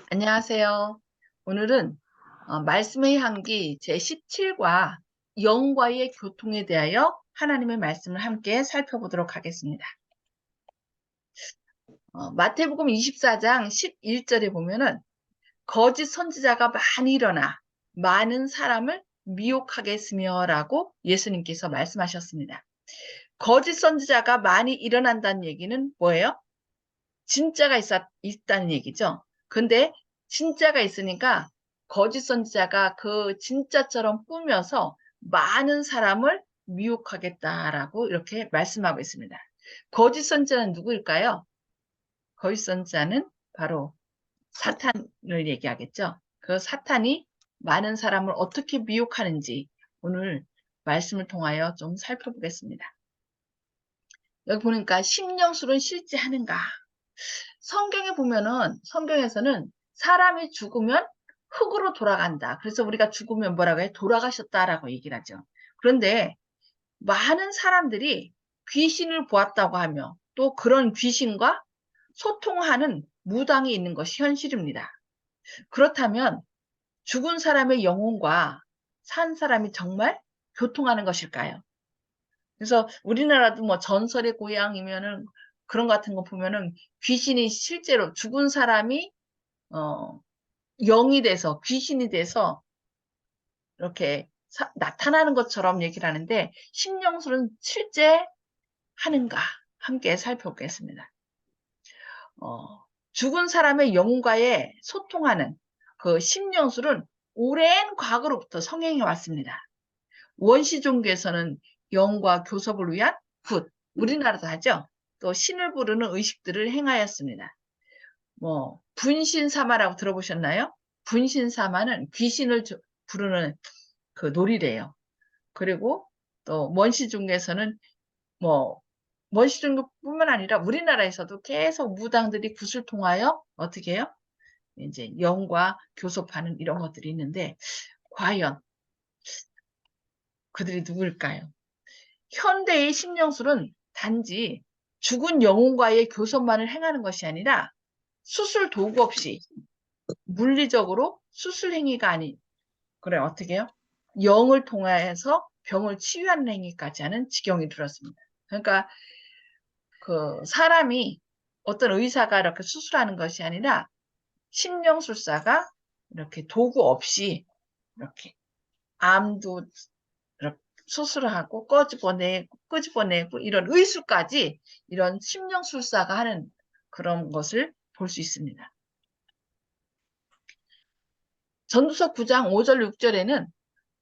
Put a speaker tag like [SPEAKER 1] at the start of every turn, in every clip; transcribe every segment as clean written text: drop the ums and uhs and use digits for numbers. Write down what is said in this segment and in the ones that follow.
[SPEAKER 1] 안녕하세요. 오늘은 말씀의 향기 제17과 영과의 교통에 대하여 하나님의 말씀을 함께 살펴보도록 하겠습니다. 마태복음 24장 11절에 보면은 거짓 선지자가 많이 일어나 많은 사람을 미혹하겠으며 라고 예수님께서 말씀하셨습니다. 거짓 선지자가 많이 일어난다는 얘기는 뭐예요? 진짜가 있다는 얘기죠. 근데 진짜가 있으니까 거짓 선지자가 그 진짜처럼 꾸며서 많은 사람을 미혹하겠다라고 이렇게 말씀하고 있습니다. 거짓 선지자는 누구일까요? 거짓 선지자는 바로 사탄을 얘기하겠죠. 그 사탄이 많은 사람을 어떻게 미혹하는지 오늘 말씀을 통하여 좀 살펴보겠습니다. 여기 보니까 심령술은 실제 하는가? 성경에 보면은 성경에서는 사람이 죽으면 흙으로 돌아간다. 그래서 우리가 죽으면 뭐라고 해요? 돌아가셨다라고 얘기를 하죠. 그런데 많은 사람들이 귀신을 보았다고 하며 또 그런 귀신과 소통하는 무당이 있는 것이 현실입니다. 그렇다면 죽은 사람의 영혼과 산 사람이 정말 교통하는 것일까요? 그래서 우리나라도 뭐 전설의 고향이면은 그런 것 같은 거 보면은 귀신이 실제로 죽은 사람이 어, 영이 돼서 귀신이 돼서 이렇게 나타나는 것처럼 얘기를 하는데 심령술은 실제 하는가 함께 살펴보겠습니다. 죽은 사람의 영과의 소통하는 그 심령술은 오랜 과거로부터 성행해 왔습니다. 원시 종교에서는 영과 교섭을 위한 굿, 우리나라도 하죠. 또 신을 부르는 의식들을 행하였습니다. 뭐 분신사마라고 들어보셨나요? 분신사마는 귀신을 부르는 그 놀이래요. 그리고 또 원시 중에서는 뭐 원시 종교뿐만 아니라 우리나라에서도 계속 무당들이 굿을 통하여 어떻게 해요? 이제 영과 교섭하는 이런 것들이 있는데 과연 그들이 누구일까요? 현대의 심령술은 단지 죽은 영혼과의 교섭만을 행하는 것이 아니라 수술 도구 없이 물리적으로 수술 행위가 아닌, 그래, 어떻게 해요? 영을 통해서 병을 치유하는 행위까지 하는 지경이 이르렀습니다. 그러니까 그 사람이 어떤 의사가 이렇게 수술하는 것이 아니라 심령술사가 이렇게 도구 없이 이렇게 암도 이렇게 수술하고 끄집어내고 이런 의술까지 이런 심령술사가 하는 그런 것을 볼 수 있습니다. 전두서 9장 5절 6절에는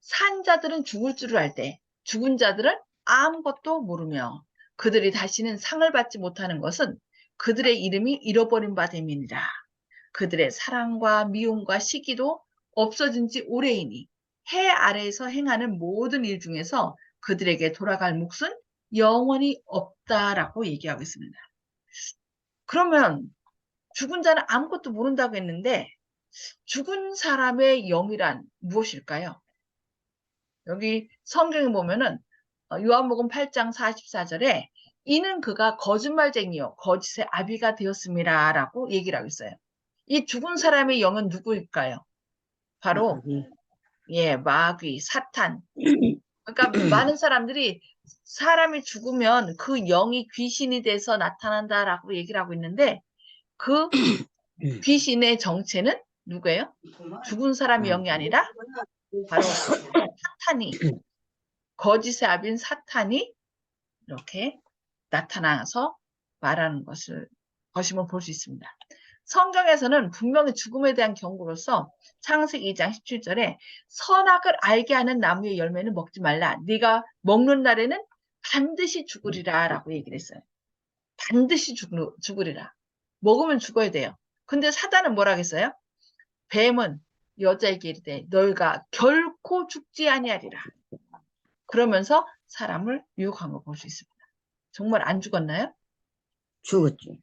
[SPEAKER 1] 산 자들은 죽을 줄을 알 때 죽은 자들은 아무것도 모르며 그들이 다시는 상을 받지 못하는 것은 그들의 이름이 잃어버린 바 됨이니라. 그들의 사랑과 미움과 시기도 없어진 지 오래이니 해 아래에서 행하는 모든 일 중에서 그들에게 돌아갈 몫은 영원히 없다라고 얘기하고 있습니다. 그러면 죽은 자는 아무것도 모른다고 했는데 죽은 사람의 영이란 무엇일까요? 여기 성경에 보면은 요한복음 8장 44절에 이는 그가 거짓말쟁이요 거짓의 아비가 되었습니다라고 얘기를 하고 있어요. 이 죽은 사람의 영은 누구일까요? 바로
[SPEAKER 2] 마귀.
[SPEAKER 1] 예, 마귀, 사탄. 그러니까 많은 사람들이 사람이 죽으면 그 영이 귀신이 돼서 나타난다라고 얘기를 하고 있는데 그 귀신의 정체는 누구예요? 죽은 사람의 영이 아니라 바로 사탄이 거짓의 아비인 사탄이 이렇게 나타나서 말하는 것임을 볼 수 있습니다. 성경에서는 분명히 죽음에 대한 경고로서 창세기 2장 17절에 선악을 알게 하는 나무의 열매는 먹지 말라. 네가 먹는 날에는 반드시 죽으리라 라고 얘기를 했어요. 반드시 죽으리라. 먹으면 죽어야 돼요. 근데 사단은 뭐라 했어요? 뱀은 여자에게 이르되 너희가 결코 죽지 아니하리라. 그러면서 사람을 유혹한 걸 볼 수 있습니다. 정말 안 죽었나요?
[SPEAKER 2] 죽었지.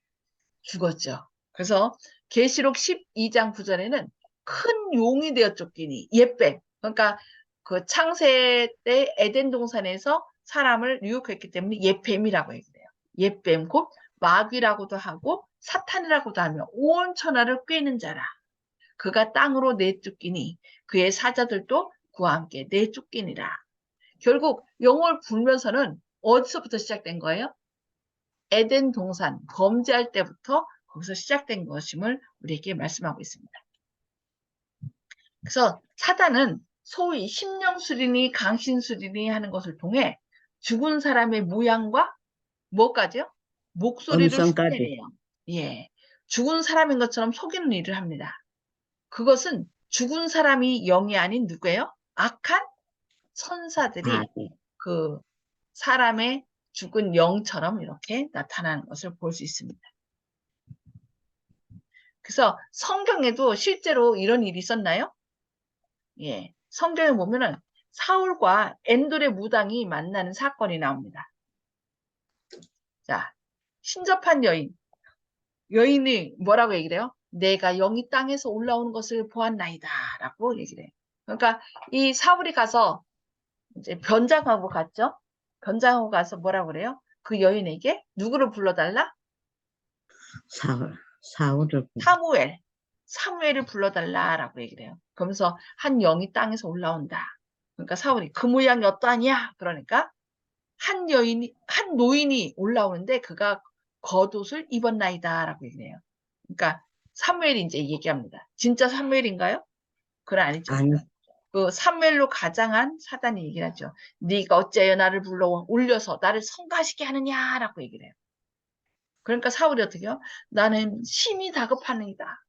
[SPEAKER 1] 죽었죠. 그래서 계시록 12장 9절에는 큰 용이 되어 쫓기니 옛뱀. 그러니까 그 창세 때 에덴 동산에서 사람을 유혹했기 때문에 옛뱀이라고 얘기해요. 옛뱀 곧 마귀라고도 하고 사탄이라고도 하며 온 천하를 꿰는 자라. 그가 땅으로 내쫓기니 그의 사자들도 그와 함께 내쫓기니라. 결국 영을 부르면서는 어디서부터 시작된 거예요? 에덴 동산 범죄할 때부터 거기서 시작된 것임을 우리에게 말씀하고 있습니다. 그래서 사단은 소위 심령수리니 강신수리니 하는 것을 통해 죽은 사람의 모양과 뭐까지요? 목소리를
[SPEAKER 2] 음성까지.
[SPEAKER 1] 흉내내요. 예. 죽은 사람인 것처럼 속이는 일을 합니다. 그것은 죽은 사람이 영이 아닌 누구예요? 악한 천사들이
[SPEAKER 2] 네.
[SPEAKER 1] 그 사람의 죽은 영처럼 이렇게 나타나는 것을 볼 수 있습니다. 그래서 성경에도 실제로 이런 일이 있었나요? 예. 성경에 보면은 사울과 엔돌의 무당이 만나는 사건이 나옵니다. 자, 신접한 여인이 뭐라고 얘기를 해요? 내가 영이 땅에서 올라오는 것을 보았나이다 라고 얘기를 해요. 그러니까 이 사울이 가서 이제 변장하고 갔죠. 변장하고 가서 뭐라고 그래요? 그 여인에게 누구를 불러달라?
[SPEAKER 2] 사울을
[SPEAKER 1] 사무엘을 불러달라라고 얘기를 해요. 그러면서 한 영이 땅에서 올라온다. 그러니까 사울이 그 모양이 어떠하냐? 그러니까 한 노인이 올라오는데 그가 겉옷을 입었나이다라고 얘기를 해요. 그러니까 사무엘이 이제 얘기합니다. 진짜 사무엘인가요? 그건 아니죠.
[SPEAKER 2] 아니
[SPEAKER 1] 그 사무엘로 가장한 사단이 얘기를 하죠. 네가 어째여 나를 불러 올려서 나를 성가시게 하느냐라고 얘기를 해요. 그러니까 사울이 어떻게 해요? 나는 심히 다급하느이다.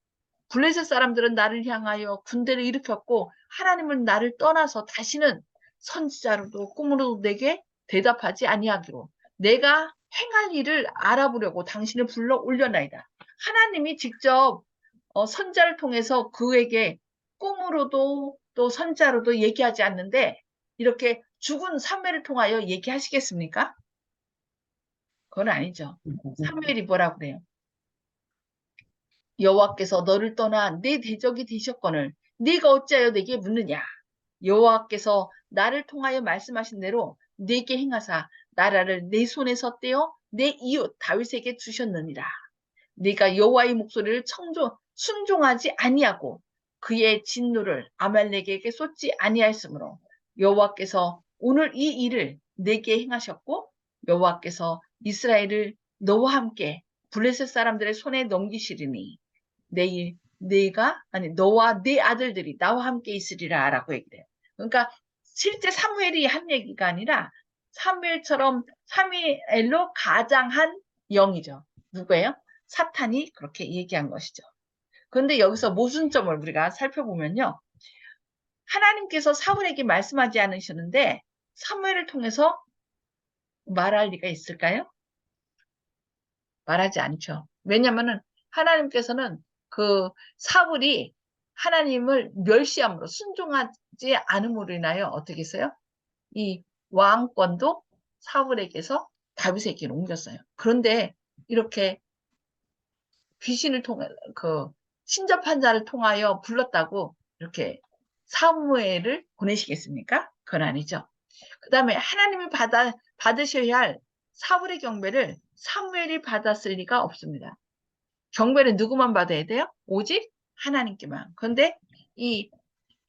[SPEAKER 1] 블레셋 사람들은 나를 향하여 군대를 일으켰고 하나님은 나를 떠나서 다시는 선지자로도 꿈으로도 내게 대답하지 아니하기로 내가 행할 일을 알아보려고 당신을 불러 올려나이다. 하나님이 직접 선자를 통해서 그에게 꿈으로도 또 선자로도 얘기하지 않는데 이렇게 죽은 사무엘을 통하여 얘기하시겠습니까? 그건 아니죠. 사무엘이 뭐라고 그래요? 여호와께서 너를 떠나 내 대적이 되셨거늘 네가 어찌하여 내게 묻느냐? 여호와께서 나를 통하여 말씀하신 대로 내게 행하사 나라를 내 손에서 떼어 내 이웃 다윗에게 주셨느니라. 네가 여호와의 목소리를 순종하지 아니하고 그의 진노를 아말렉에게 쏟지 아니하였으므로 여호와께서 오늘 이 일을 내게 행하셨고 여호와께서 이스라엘을 너와 함께 블레셋 사람들의 손에 넘기시리니 내일 너와 네 아들들이 나와 함께 있으리라라고 얘기해요. 그러니까 실제 사무엘이 한 얘기가 아니라 사무엘로 가장한 영이죠. 누구예요? 사탄이 그렇게 얘기한 것이죠. 그런데 여기서 모순점을 우리가 살펴보면요. 하나님께서 사울에게 말씀하지 않으셨는데 사무엘을 통해서 말할 리가 있을까요? 말하지 않죠. 왜냐하면 하나님께서는 그 사울이 하나님을 멸시함으로 순종하지 않음으로 인하여 어떻게 했어요? 이 왕권도 사울에게서 다윗에게 옮겼어요. 그런데 이렇게 귀신을 통해 신접한 자를 통하여 불렀다고 이렇게 사무엘을 보내시겠습니까? 그건 아니죠. 그 다음에 하나님이 받으셔야 할 사울의 경배를 사무엘이 받았을 리가 없습니다. 경배는 누구만 받아야 돼요? 오직 하나님께만. 그런데 이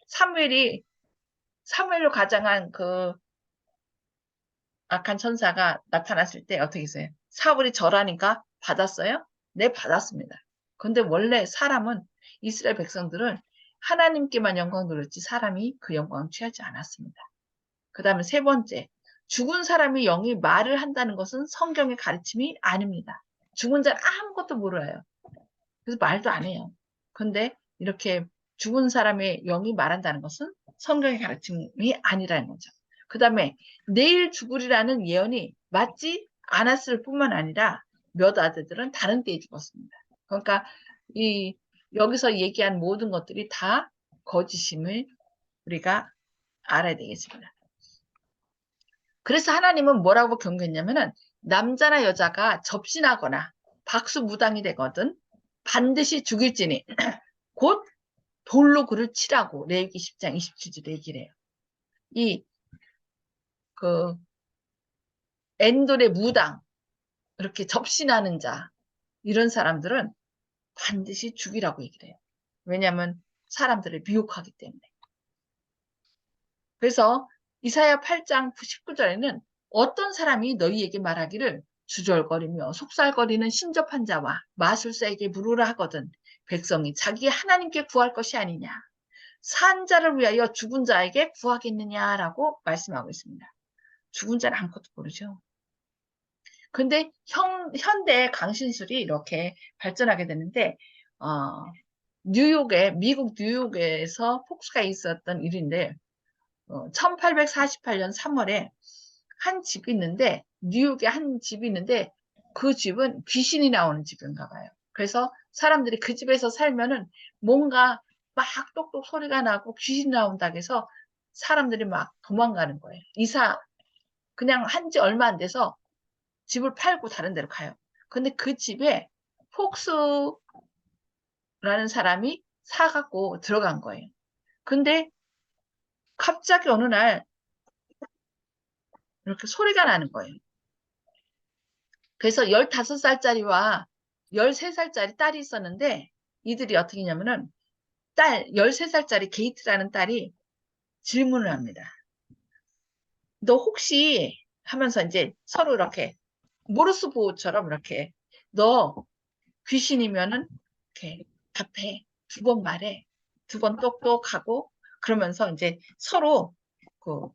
[SPEAKER 1] 사무엘로 가장한 그 악한 천사가 나타났을 때 어떻게 했어요? 사울이 절하니까 받았어요? 네, 받았습니다. 근데 원래 사람은 이스라엘 백성들은 하나님께만 영광 돌렸지 사람이 그 영광을 취하지 않았습니다. 그 다음에 세 번째, 죽은 사람이 영이 말을 한다는 것은 성경의 가르침이 아닙니다. 죽은 자는 아무것도 몰라요. 그래서 말도 안 해요. 근데 이렇게 죽은 사람의 영이 말한다는 것은 성경의 가르침이 아니라는 거죠. 그 다음에 내일 죽으리라는 예언이 맞지 않았을 뿐만 아니라 몇 아들들은 다른 때에 죽었습니다. 그러니까 여기서 얘기한 모든 것들이 다 거짓임을 우리가 알아야 되겠습니다. 그래서 하나님은 뭐라고 경고했냐면은 남자나 여자가 접신하거나 박수무당이 되거든 반드시 죽일지니 곧 돌로 그를 치라고 레위기 10장 27절에 얘기를 해요. 그 엔돌의 무당 이렇게 접신하는 자 이런 사람들은 반드시 죽이라고 얘기를 해요. 왜냐하면 사람들을 미혹하기 때문에. 그래서 이사야 8장 19절에는 어떤 사람이 너희에게 말하기를 주절거리며 속살거리는 신접한 자와 마술사에게 물으라 하거든 백성이 자기 하나님께 구할 것이 아니냐 산 자를 위하여 죽은 자에게 구하겠느냐라고 말씀하고 있습니다. 죽은 자를 아무것도 모르죠. 근데 현대 강신술이 이렇게 발전하게 되는데 미국 뉴욕에서 폭스가 있었던 일인데 1848년 3월에 한 집이 있는데 뉴욕에 한 집이 있는데 그 집은 귀신이 나오는 집인가 봐요. 그래서 사람들이 그 집에서 살면은 뭔가 막 똑똑 소리가 나고 귀신 나온다고 해서 사람들이 막 도망가는 거예요. 그냥 한 지 얼마 안 돼서 집을 팔고 다른 데로 가요. 근데 그 집에 폭스라는 사람이 사갖고 들어간 거예요. 근데 갑자기 어느 날 이렇게 소리가 나는 거예요. 그래서 15살짜리와 13살짜리 딸이 있었는데 이들이 어떻게 했냐면은 13살짜리 게이트라는 딸이 질문을 합니다. 너 혹시 하면서 이제 서로 이렇게 모르스 보호처럼 이렇게 너 귀신이면은 이렇게 답해. 2번 말해. 2번 똑똑하고 그러면서 이제 서로 그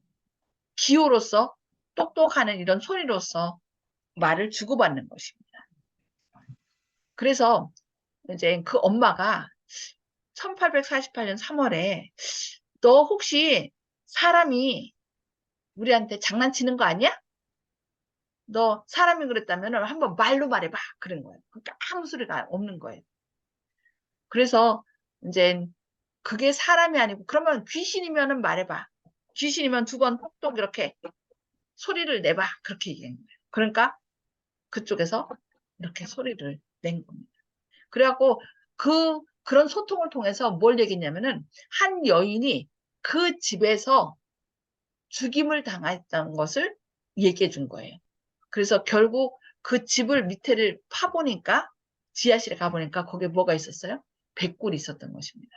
[SPEAKER 1] 기호로서 똑똑하는 이런 소리로서 말을 주고받는 것입니다. 그래서 이제 그 엄마가 1848년 3월에 너 혹시 사람이 우리한테 장난치는 거 아니야? 너 사람이 그랬다면 한번 말로 말해봐. 그런 거예요. 그러니까 아무 소리가 없는 거예요. 그래서 이제 그게 사람이 아니고 그러면 귀신이면은 말해봐. 귀신이면 2번 똑똑 이렇게 소리를 내봐. 그렇게 얘기한 거예요. 그러니까 그쪽에서 이렇게 소리를 낸 겁니다. 그래갖고 그런 소통을 통해서 뭘 얘기했냐면은 한 여인이 그 집에서 죽임을 당했던 것을 얘기해 준 거예요. 그래서 결국 그 집을 밑에를 파보니까 지하실에 가보니까 거기에 뭐가 있었어요? 백골이 있었던 것입니다.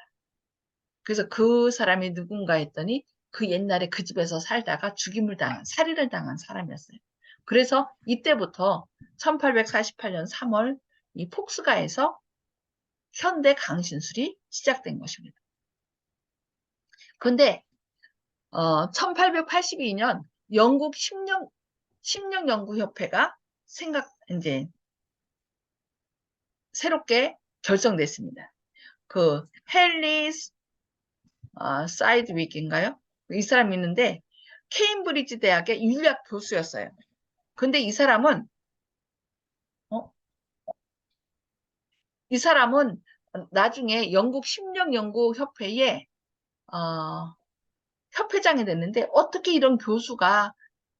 [SPEAKER 1] 그래서 그 사람이 누군가 했더니 그 옛날에 그 집에서 살다가 살인을 당한 사람이었어요. 그래서 이때부터 1848년 3월 이 폭스가에서 현대 강신술이 시작된 것입니다. 근데 1882년 영국 심령연구협회가 이제 새롭게 결성됐습니다. 그 헨리 사이드윅인가요? 이 사람이 있는데 케임브리지 대학의 윤리학 교수였어요. 근데 이 사람은 나중에 영국 심령연구협회의 협회장이 됐는데 어떻게 이런 교수가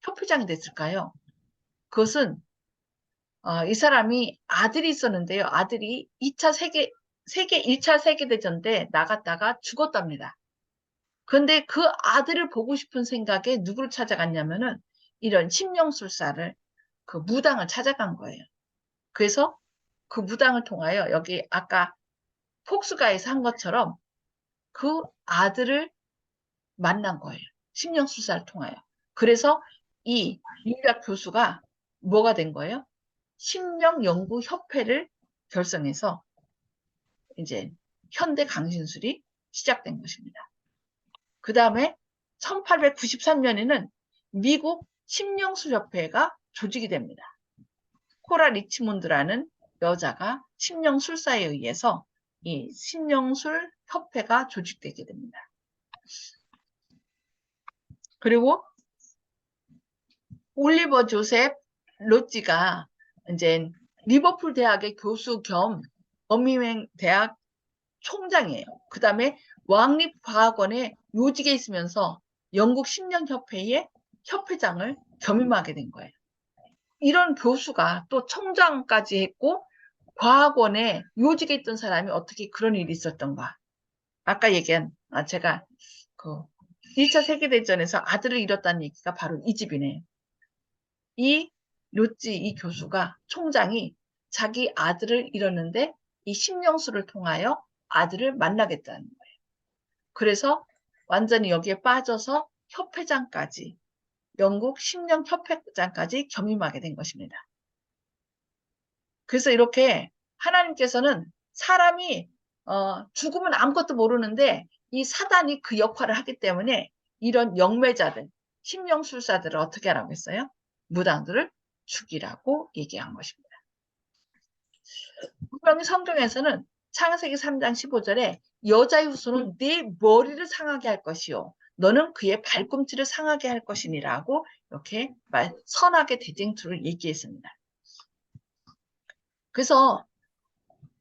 [SPEAKER 1] 협회장이 됐을까요? 그것은 이 사람이 아들이 있었는데요. 아들이 1차 세계대전 때 나갔다가 죽었답니다. 그런데 그 아들을 보고 싶은 생각에 누구를 찾아갔냐면은 이런 심령술사를 그 무당을 찾아간 거예요. 그래서 그 무당을 통하여 여기 아까 폭스가에서 한 것처럼 그 아들을 만난 거예요. 심령술사를 통하여. 그래서 이 윤리학 교수가 뭐가 된 거예요? 심령연구협회를 결성해서 이제 현대 강신술이 시작된 것입니다. 그 다음에 1893년에는 미국 심령술협회가 조직이 됩니다. 코라 리치몬드라는 여자가 심령술사에 의해서 이 심령술 협회가 조직되게 됩니다. 그리고 올리버 조셉 로찌가 이제 리버풀 대학의 교수 겸 버밍엄 대학 총장이에요. 그 다음에 왕립과학원의 요직에 있으면서 영국 심령협회의 협회장을 겸임하게 된 거예요. 이런 교수가 또 총장까지 했고 과학원에 요직에 있던 사람이 어떻게 그런 일이 있었던가. 아까 얘기한 제가 그 1차 세계대전에서 아들을 잃었다는 얘기가 바로 이 집이네. 이 교수가 총장이 자기 아들을 잃었는데 이 심령술을 통하여 아들을 만나겠다는 거예요. 그래서 완전히 여기에 빠져서 협회장까지, 영국 심령 협회장까지 겸임하게 된 것입니다. 그래서 이렇게 하나님께서는 사람이 죽으면 아무것도 모르는데 이 사단이 그 역할을 하기 때문에 이런 영매자들, 심령술사들을 어떻게 하라고 했어요? 무당들을 죽이라고 얘기한 것입니다. 분명히 성경에서는 창세기 3장 15절에 여자의 후손은 네 머리를 상하게 할 것이요 너는 그의 발꿈치를 상하게 할 것이니라고 이렇게 선악의 대쟁투를 얘기했습니다. 그래서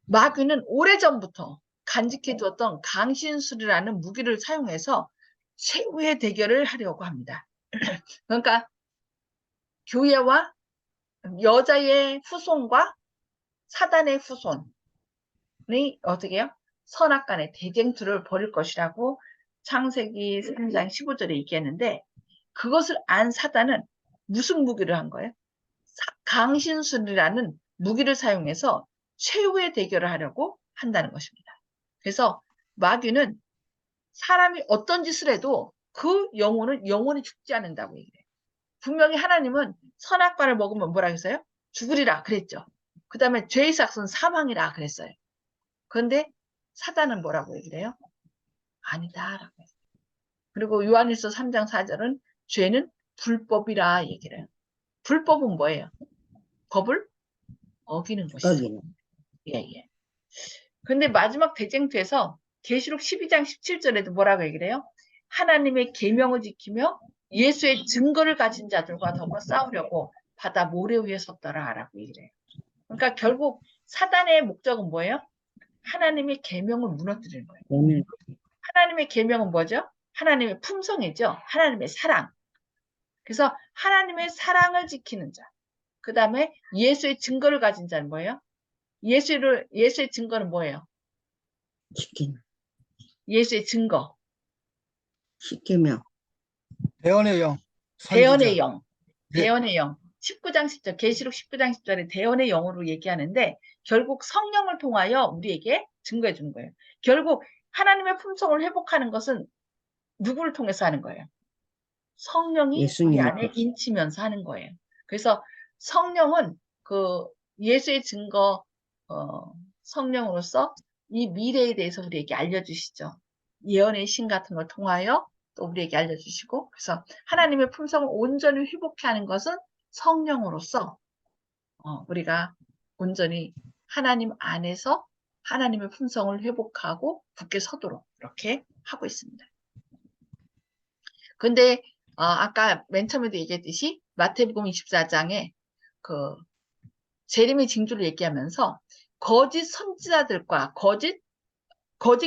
[SPEAKER 1] 마귀는 오래전부터 간직해 두었던 강신술이라는 무기를 사용해서 최후의 대결을 하려고 합니다. 그러니까 교회와 여자의 후손과 사단의 후손이 어떻게 해요? 선악간의 대쟁투를 벌일 것이라고 창세기 3장 15절에 얘기했는데 그것을 안 사단은 무슨 무기를 한 거예요? 강신술이라는 무기를 사용해서 최후의 대결을 하려고 한다는 것입니다. 그래서 마귀는 사람이 어떤 짓을 해도 그 영혼은 영원히 죽지 않는다고 얘기해요. 분명히 하나님은 선악과를 먹으면 뭐라 그랬어요? 죽으리라 그랬죠. 그 다음에 죄의 삭은 사망이라 그랬어요. 그런데 사단은 뭐라고 얘기를 해요? 아니다라고 해요. 그리고 요한일서 3장 4절은 죄는 불법이라 얘기를 해요. 불법은 뭐예요? 법을 어기는 것이죠. 예, 예. 근데 마지막 대쟁투에서 계시록 12장 17절에도 뭐라고 얘기를 해요? 하나님의 계명을 지키며 예수의 증거를 가진 자들과 더불어 싸우려고 바다 모래 위에 섰더라라고 얘기를 해요. 그러니까 결국 사단의 목적은 뭐예요? 하나님의 계명을 무너뜨리는 거예요. 하나님의 계명은 뭐죠? 하나님의 품성이죠. 하나님의 사랑. 그래서 하나님의 사랑을 지키는 자. 그 다음에 예수의 증거를 가진 자는 뭐예요? 예수의 증거는 뭐예요?
[SPEAKER 2] 십계명.
[SPEAKER 1] 예수의 증거.
[SPEAKER 2] 십계명.
[SPEAKER 3] 대언의 영.
[SPEAKER 1] 대언의 영.
[SPEAKER 3] 네.
[SPEAKER 1] 대언의 영. 19장 10절, 계시록 19장 10절에 대언의 영으로 얘기하는데 결국 성령을 통하여 우리에게 증거해 주는 거예요. 결국 하나님의 품성을 회복하는 것은 누구를 통해서 하는 거예요? 성령이 우리 안에 인치면서 하는 거예요. 그래서 성령은 그 예수의 증거 성령으로서 이 미래에 대해서 우리에게 알려주시죠. 예언의 신 같은 걸 통하여 또 우리에게 알려주시고 그래서 하나님의 품성을 온전히 회복해 하는 것은 성령으로서 우리가 온전히 하나님 안에서 하나님의 품성을 회복하고 굳게 서도록 이렇게 하고 있습니다. 근데 아까 맨 처음에도 얘기했듯이 마태복음 24장에 그 재림의 징조를 얘기하면서 거짓 선지자들과 거짓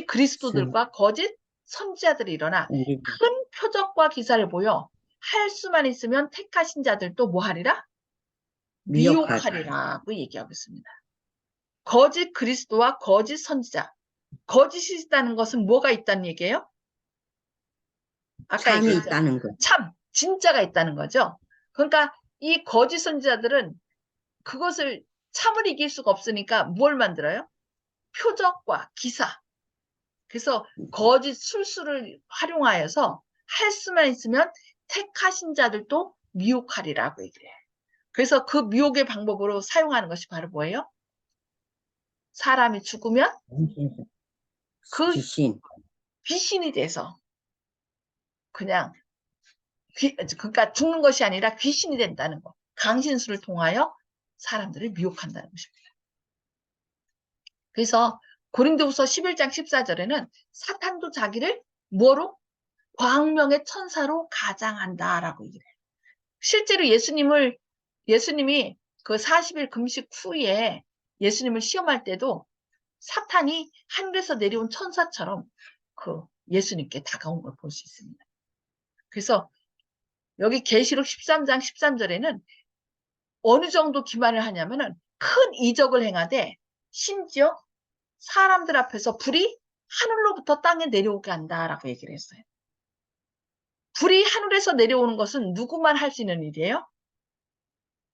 [SPEAKER 1] 그리스도들과 거짓 선지자들이 일어나 큰 표적과 기사를 보여 할 수만 있으면 택하신 자들도 뭐 하리라? 미혹하리라고 얘기하고 있습니다. 거짓 그리스도와 거짓 선지자. 거짓이 있다는 것은 뭐가 있다는 얘기예요? 아까
[SPEAKER 2] 참이 있다는 거.
[SPEAKER 1] 참, 진짜가 있다는 거죠. 그러니까 이 거짓 선지자들은 그것을 참을 이길 수가 없으니까 뭘 만들어요? 표적과 기사. 그래서 거짓 술수를 활용하여서 할 수만 있으면 택하신 자들도 미혹하리라고 얘기해요. 그래서 그 미혹의 방법으로 사용하는 것이 바로 뭐예요? 사람이 죽으면 그 귀신이 돼서 그냥 그러니까 죽는 것이 아니라 귀신이 된다는 거. 강신술을 통하여 사람들을 미혹한다는 것입니다. 그래서 고린도후서 11장 14절에는 사탄도 자기를 뭐로? 광명의 천사로 가장한다라고 얘기해요. 실제로 예수님이 그 40일 금식 후에 예수님을 시험할 때도 사탄이 하늘에서 내려온 천사처럼 그 예수님께 다가온 걸 볼 수 있습니다. 그래서 여기 계시록 13장 13절에는 어느 정도 기만을 하냐면은 큰 이적을 행하되 심지어 사람들 앞에서 불이 하늘로부터 땅에 내려오게 한다라고 얘기를 했어요. 불이 하늘에서 내려오는 것은 누구만 할 수 있는 일이에요?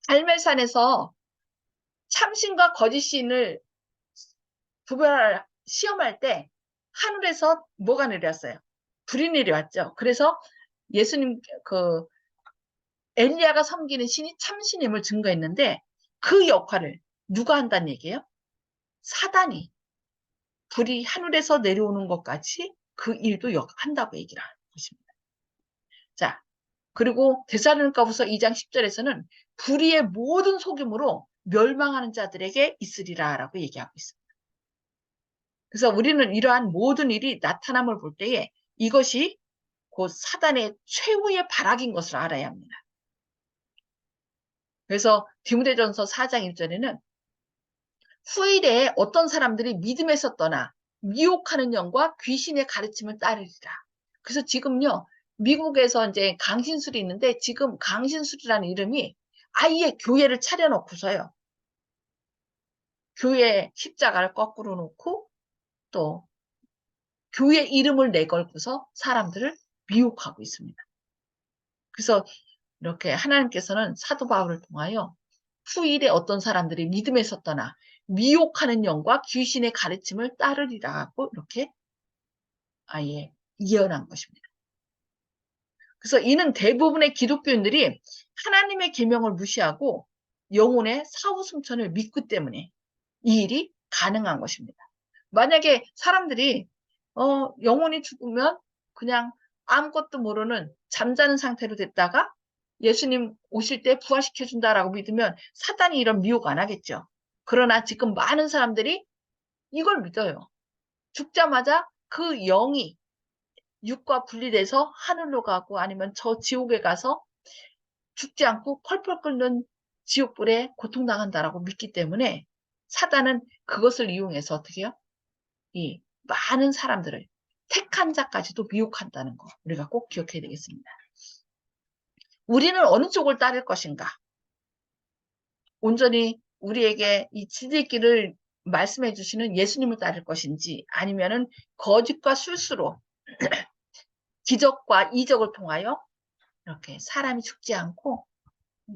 [SPEAKER 1] 갈멜산에서 참신과 거짓신을 구별할 시험할 때 하늘에서 뭐가 내렸어요? 불의일이 왔죠. 그래서 예수님 엘리야가 섬기는 신이 참신임을 증거했는데 그 역할을 누가 한다는 얘기예요? 사단이 불이 하늘에서 내려오는 것까지 그 일도 한다고 얘기를 하는 것입니다. 자, 그리고 데살로니가후서 2장 10절에서는 불의의 모든 속임으로 멸망하는 자들에게 있으리라 라고 얘기하고 있습니다. 그래서 우리는 이러한 모든 일이 나타남을 볼 때에 이것이 곧 사단의 최후의 발악인 것을 알아야 합니다. 그래서 디모데전서 4장 1절에는 후일에 어떤 사람들이 믿음에서 떠나 미혹하는 영과 귀신의 가르침을 따르리라. 그래서 지금요, 미국에서 이제 강신술이 있는데 지금 강신술이라는 이름이 아예 교회를 차려놓고서요. 교회 십자가를 거꾸로 놓고 또 교회 이름을 내걸고서 사람들을 미혹하고 있습니다. 그래서 이렇게 하나님께서는 사도 바울을 통하여 후일에 어떤 사람들이 믿음에서 떠나 미혹하는 영과 귀신의 가르침을 따르리라고 이렇게 아예 예언한 것입니다. 그래서 이는 대부분의 기독교인들이 하나님의 계명을 무시하고 영혼의 사후승천을 믿기 때문에 이 일이 가능한 것입니다. 만약에 사람들이 영혼이 죽으면 그냥 아무것도 모르는 잠자는 상태로 됐다가 예수님 오실 때 부활시켜준다라고 믿으면 사단이 이런 미혹 안 하겠죠. 그러나 지금 많은 사람들이 이걸 믿어요. 죽자마자 그 영이 육과 분리돼서 하늘로 가고 아니면 저 지옥에 가서 죽지 않고 펄펄 끓는 지옥불에 고통당한다라고 믿기 때문에 사단은 그것을 이용해서 어떻게 해요? 이 많은 사람들을 택한 자까지도 미혹한다는 거 우리가 꼭 기억해야 되겠습니다. 우리는 어느 쪽을 따를 것인가? 온전히 우리에게 이 지들길을 말씀해 주시는 예수님을 따를 것인지 아니면은 거짓과 술수로 기적과 이적을 통하여 이렇게 사람이 죽지 않고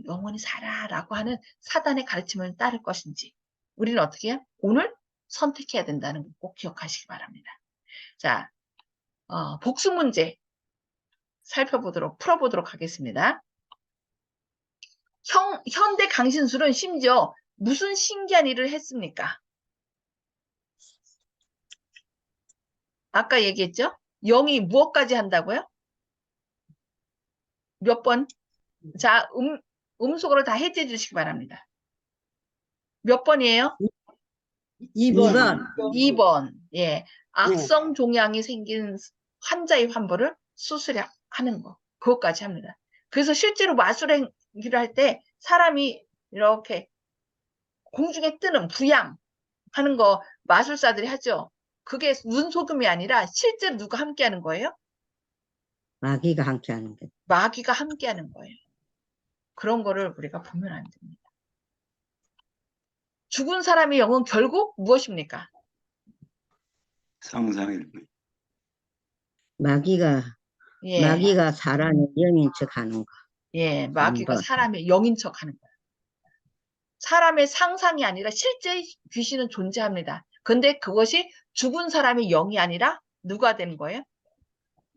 [SPEAKER 1] 영원히 살아라고 하는 사단의 가르침을 따를 것인지 우리는 어떻게 해요? 오늘 선택해야 된다는 거 꼭 기억하시기 바랍니다. 자, 복수 문제 풀어보도록 하겠습니다. 현대 강신술은 심지어 무슨 신기한 일을 했습니까? 아까 얘기했죠? 영이 무엇까지 한다고요? 몇 번? 자, 음속으로 다 해제해 주시기 바랍니다. 몇 번이에요?
[SPEAKER 2] 2번.
[SPEAKER 1] 2번. 예. 악성 종양이 생긴 환자의 환부를 수술하는 거. 그것까지 합니다. 그래서 실제로 마술행위를 할 때 사람이 이렇게 공중에 뜨는 부양하는 거 마술사들이 하죠. 그게 눈속임이 아니라 실제로 누가 함께 하는 거예요?
[SPEAKER 2] 마귀가 함께하는 게.
[SPEAKER 1] 마귀가 함께 하는 거예요. 그런 거를 우리가 보면 안 됩니다. 죽은 사람의 영은 결국 무엇입니까?
[SPEAKER 4] 상상일 뿐.
[SPEAKER 2] 마귀가 사람의 영인 척 하는 거.
[SPEAKER 1] 예, 마귀가
[SPEAKER 2] 3번.
[SPEAKER 1] 사람의 영인 척 하는 거예요. 사람의 상상이 아니라 실제 귀신은 존재합니다. 근데 그것이 죽은 사람의 영이 아니라 누가 되는 거예요?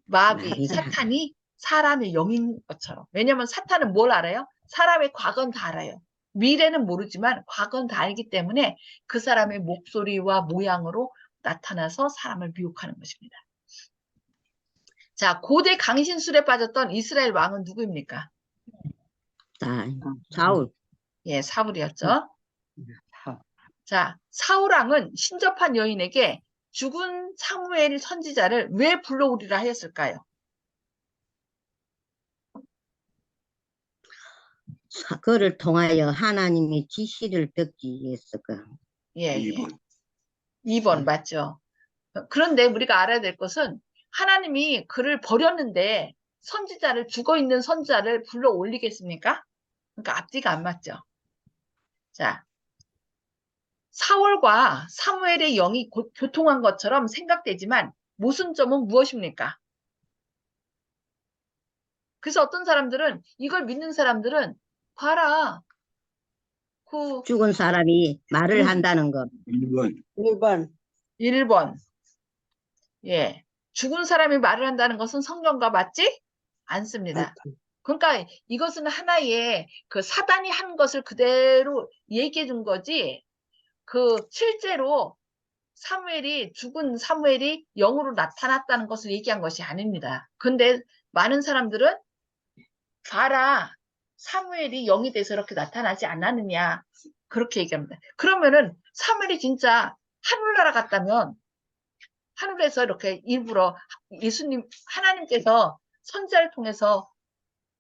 [SPEAKER 1] 마귀, 사탄이 사람의 영인 것처럼. 왜냐하면 사탄은 뭘 알아요? 사람의 과거는 다 알아요. 미래는 모르지만 과거는 다 알기 때문에 그 사람의 목소리와 모양으로 나타나서 사람을 미혹하는 것입니다. 자, 고대 강신술에 빠졌던 이스라엘 왕은 누구입니까?
[SPEAKER 2] 사울.
[SPEAKER 1] 예, 사울이었죠. 자, 사울왕은 신접한 여인에게 죽은 사무엘 선지자를 왜 불러오리라 하였을까요?
[SPEAKER 2] 그를 통하여 하나님의 지시를 듣기 위해서
[SPEAKER 1] 예,
[SPEAKER 4] 2번.
[SPEAKER 1] 2번 맞죠. 그런데 우리가 알아야 될 것은 하나님이 그를 버렸는데 죽어있는 선지자를 불러 올리겠습니까? 그러니까 앞뒤가 안 맞죠. 자, 사울과 사무엘의 영이 교통한 것처럼 생각되지만 모순점은 무엇입니까? 그래서 어떤 사람들은 이걸 믿는 사람들은 봐라.
[SPEAKER 2] 죽은 사람이 말을 한다는 거.
[SPEAKER 4] 1번.
[SPEAKER 3] 1번.
[SPEAKER 1] 1번. 예. 죽은 사람이 말을 한다는 것은 성경과 맞지 않습니다. 그러니까 이것은 하나의 그 사단이 한 것을 그대로 얘기해 준 거지, 그 실제로 죽은 사무엘이 영으로 나타났다는 것을 얘기한 것이 아닙니다. 근데 많은 사람들은 봐라, 사무엘이 영이 돼서 이렇게 나타나지 않았느냐, 그렇게 얘기합니다. 그러면은 사무엘이 진짜 하늘나라 갔다면 하늘에서 이렇게 일부러 하나님께서 선지자를 통해서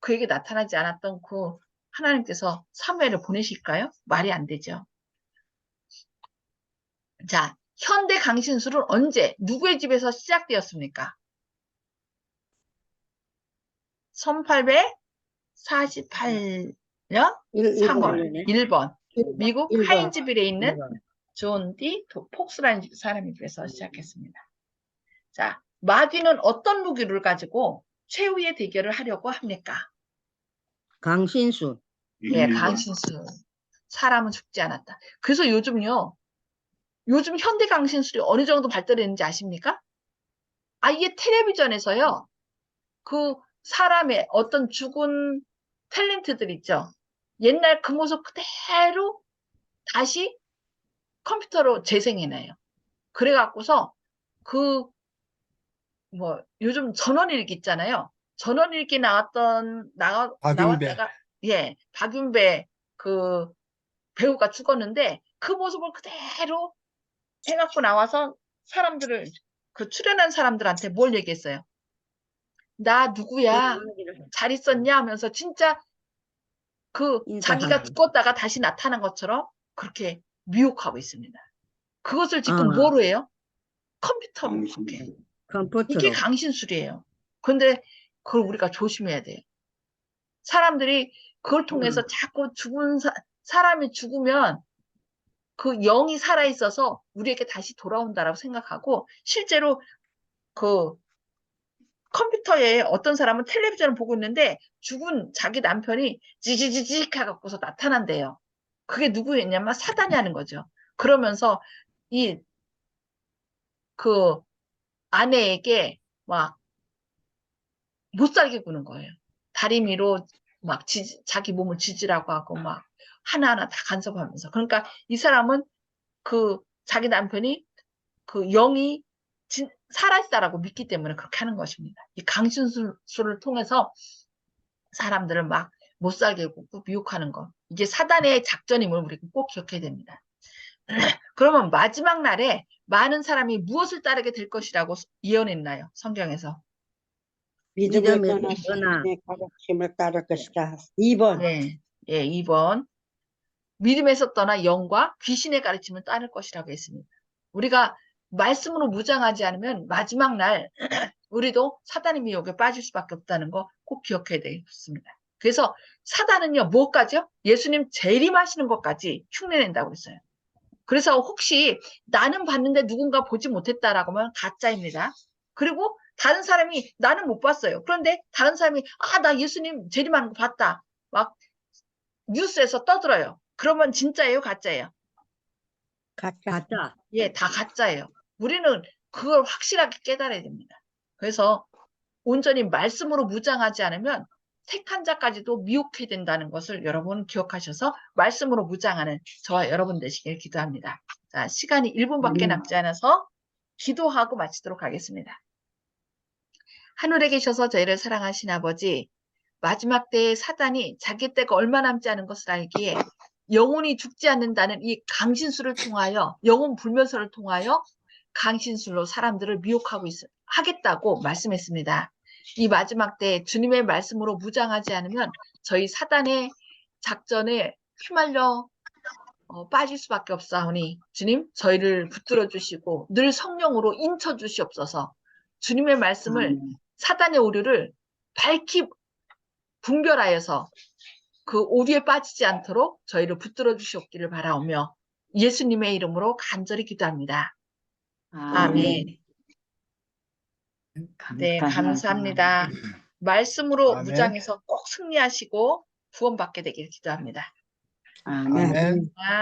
[SPEAKER 1] 그에게 나타나지 않았던 그 하나님께서 사무엘을 보내실까요? 말이 안 되죠. 자, 현대 강신술은 언제 누구의 집에서 시작되었습니까? 1848년 3월 1번 미국 하인즈빌에 있는 존 D. 폭스라는 사람이 그래서 시작했습니다. 자, 마귀는 어떤 무기를 가지고 최후의 대결을 하려고 합니까?
[SPEAKER 2] 강신수.
[SPEAKER 1] 예, 강신술. 사람은 죽지 않았다. 그래서 요즘 현대 강신술이 어느 정도 발달했는지 아십니까? 아예 텔레비전에서요, 그 사람의 어떤 죽은 탤런트들 있죠. 옛날 그 모습 그대로 다시 컴퓨터로 재생해내요. 그래갖고서 요즘 전원일기 있잖아요. 전원일기 나왔다가, 예, 박윤배 그 배우가 죽었는데 그 모습을 그대로 해갖고 나와서 출연한 사람들한테 뭘 얘기했어요? 나 누구야? 잘 있었냐? 하면서 진짜 자기가 죽었다가 다시 나타난 것처럼 그렇게 미혹하고 있습니다. 그것을 지금 뭐로 해요? 컴퓨터로 그렇게. 이게 강신술이에요. 근데 그걸 우리가 조심해야 돼요. 사람들이 그걸 통해서 자꾸 사람이 죽으면 그 영이 살아있어서 우리에게 다시 돌아온다라고 생각하고, 실제로 그 컴퓨터에 어떤 사람은 텔레비전을 보고 있는데 죽은 자기 남편이 지지지직 해갖고서 나타난대요. 그게 누구였냐면 사단이 하는 거죠. 그러면서 그 아내에게 막 못 살게 구는 거예요. 다리미로 막 자기 몸을 지지라고 하고 막 하나하나 다 간섭하면서. 그러니까 이 사람은 자기 남편이 그 영이 살아있다라고 믿기 때문에 그렇게 하는 것입니다. 이 강신술을 통해서 사람들을 막 못 살게 구고 미혹하는 것. 이게 사단의 작전임을 우리가 꼭 기억해야 됩니다. 그러면 마지막 날에 많은 사람이 무엇을 따르게 될 것이라고 예언했나요? 성경에서.
[SPEAKER 4] 믿음을 떠나서 내 가르침을 따를 것이다. 2번.
[SPEAKER 1] 네, 예, 2번. 믿음에서 떠나 영과 귀신의 가르침을 따를 것이라고 했습니다. 우리가 말씀으로 무장하지 않으면 마지막 날 우리도 사단의 미혹에 빠질 수밖에 없다는 거 꼭 기억해야 되겠습니다. 그래서 사단은요, 뭐까지요? 예수님 재림하시는 것까지 흉내낸다고 했어요. 그래서 혹시 나는 봤는데 누군가 보지 못했다라고 하면 가짜입니다. 그리고 다른 사람이 나는 못 봤어요. 그런데 다른 사람이 나 예수님 재림하는 거 봤다. 막 뉴스에서 떠들어요. 그러면 진짜예요, 가짜예요?
[SPEAKER 2] 가짜.
[SPEAKER 1] 예, 다 가짜예요. 우리는 그걸 확실하게 깨달아야 됩니다. 그래서 온전히 말씀으로 무장하지 않으면 택한 자까지도 미혹해야 된다는 것을 여러분 기억하셔서 말씀으로 무장하는 저와 여러분 되시길 기도합니다. 자, 시간이 1분밖에 남지 않아서 기도하고 마치도록 하겠습니다. 하늘에 계셔서 저희를 사랑하신 아버지, 마지막 때에 사단이 자기 때가 얼마 남지 않은 것을 알기에 영혼이 죽지 않는다는 이 강신술을 통하여, 영혼 불면서를 통하여 강신술로 사람들을 미혹하고 하겠다고 말씀했습니다. 이 마지막 때 주님의 말씀으로 무장하지 않으면 저희 사단의 작전에 휘말려 빠질 수밖에 없사오니 주님 저희를 붙들어 주시고 늘 성령으로 인쳐 주시옵소서. 주님의 말씀을 사단의 오류를 밝히 분별하여서 그 오류에 빠지지 않도록 저희를 붙들어 주시옵기를 바라오며 예수님의 이름으로 간절히 기도합니다. 아멘. 네, 감사합니다. 말씀으로
[SPEAKER 3] 아멘.
[SPEAKER 1] 무장해서 꼭 승리하시고 구원받게 되길 기도합니다.
[SPEAKER 3] 아멘.